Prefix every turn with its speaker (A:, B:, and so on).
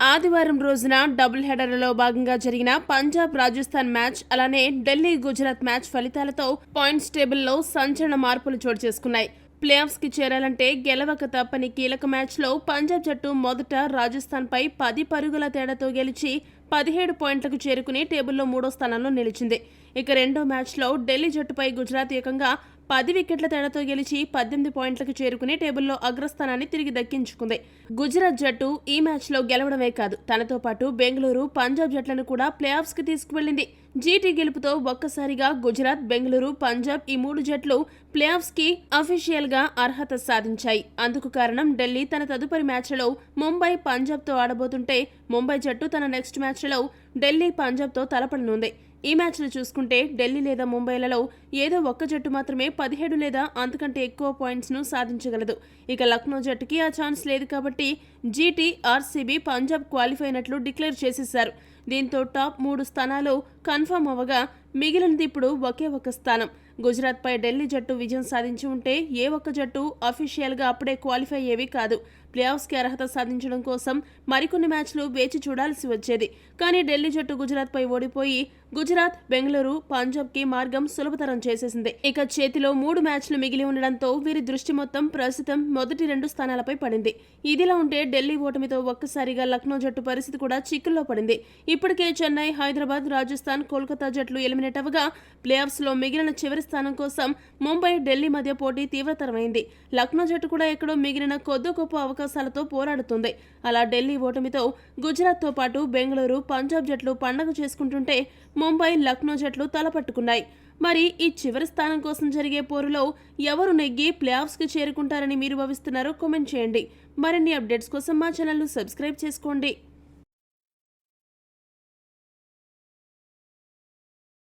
A: ఆదివారం రోజున డబుల్ హెడర్లో భాగంగా జరిగిన పంజాబ్ రాజస్థాన్ మ్యాచ్ అలానే ఢిల్లీ గుజరాత్ మ్యాచ్ ఫలితాలతో పాయింట్స్ టేబుల్లో సంచలన మార్పులు చోటు చేసుకున్నాయి. ప్లే ఆఫ్స్ కి చేరాలంటే గెలవక తప్పని కీలక మ్యాచ్లో పంజాబ్ జట్టు మొదట రాజస్థాన్పై 10 పరుగుల తేడాతో గెలిచి 17 పాయింట్లకు చేరుకుని టేబుల్లో 3వ స్థానంలో నిలిచింది. ఇక రెండో మ్యాచ్లో ఢిల్లీ జట్టుపై గుజరాత్ ఏకంగా 10 వికెట్ల తేడాతో గెలిచి 18 పాయింట్లకు చేరుకుని టేబుల్లో అగ్రస్థానాన్ని తిరిగి దక్కించుకుంది. గుజరాత్ జట్టు ఈ మ్యాచ్లో గెలవడమే కాదు, తనతో పాటు బెంగళూరు, పంజాబ్ జట్లను కూడా ప్లే ఆఫ్స్ కి తీసుకువెళ్లింది. జీటీ గెలుపుతో ఒక్కసారిగా గుజరాత్, బెంగళూరు, పంజాబ్ ఈ 3 జట్లు ప్లే ఆఫ్స్ కి అఫీషియల్ గా అర్హత సాధించాయి. అందుకు కారణం ఢిల్లీ తన తదుపరి మ్యాచ్లలో ముంబై, పంజాబ్ తో ఆడబోతుంటే ముంబై జట్టు తన నెక్స్ట్ మ్యాచ్లలో ఢిల్లీ, పంజాబ్ తో తలపడనుంది. ఈ మ్యాచ్లు చూసుకుంటే ఢిల్లీ లేదా ముంబైలలో ఏదో ఒక్క జట్టు మాత్రమే 17 లేదా అంతకంటే ఎక్కువ పాయింట్స్ ను సాధించగలదు. ఇక లక్నో జట్టుకి ఆ ఛాన్స్ లేదు కాబట్టి జీటీ, ఆర్సీబీ, పంజాబ్ క్వాలిఫై అయినట్లు డిక్లేర్ చేసేశారు. దీంతో టాప్ 3 స్థానాలు కన్ఫర్మ్ అవ్వగా మిగిలినది ఇప్పుడు ఒకే ఒక స్థానం. గుజరాత్ పై ఢిల్లీ జట్టు విజయం సాధించి ఉంటే ఏ ఒక్క జట్టు అఫీషియల్ గా అప్పుడే క్వాలిఫై అయ్యేవి కాదు. ప్లే ఆఫ్స్ కి అర్హత సాధించడం కోసం మరికొన్ని మ్యాచ్లు వేచి చూడాల్సి వచ్చేది. కానీ ఢిల్లీ జట్టు గుజరాత్ పై ఓడిపోయి గుజరాత్, బెంగళూరు, పంజాబ్ కి మార్గం సులభతరం చేసేసింది. ఇక చేతిలో 3 మ్యాచ్లు మిగిలి ఉండడంతో వీరి దృష్టి మొత్తం ప్రస్తుతం మొదటి 2 స్థానాలపై పడింది. ఇదిలా ఉంటే ఢిల్లీ ఓటమితో ఒక్కసారిగా లక్నో జట్టు పరిస్థితి కూడా చిక్కుల్లో పడింది. ఇప్పటికే చెన్నై, హైదరాబాద్, రాజస్థాన్, కోల్కతా జట్లు ఎలిమినేట్ అవ్వగా ప్లే ఆఫ్స్ లో మిగిలిన చివరి స్థానం కోసం ముంబై, ఢిల్లీ మధ్య పోటీ తీవ్రతరమైంది. లక్నో జట్టు కూడా ఎక్కడో మిగిలిన కొద్ది గొప్ప అవకాశాలతో పోరాడుతుంది. అలా ఢిల్లీ ఓటమితో గుజరాత్ తో పాటు బెంగళూరు, పంజాబ్ జట్లు పండగ చేసుకుంటుంటే ముంబై, లక్నో జట్లు తలపట్టుకున్నాయి. మరి ఈ చివరి స్థానం కోసం జరిగే పోరులో ఎవరు నెగ్గి ప్లే ఆఫ్స్ కి చేరుకుంటారని మీరు భావిస్తున్నారో కామెంట్ చేయండి. మరిన్ని అప్డేట్స్ కోసం మా ఛానల్ ను సబ్స్క్రైబ్ చేసుకోండి.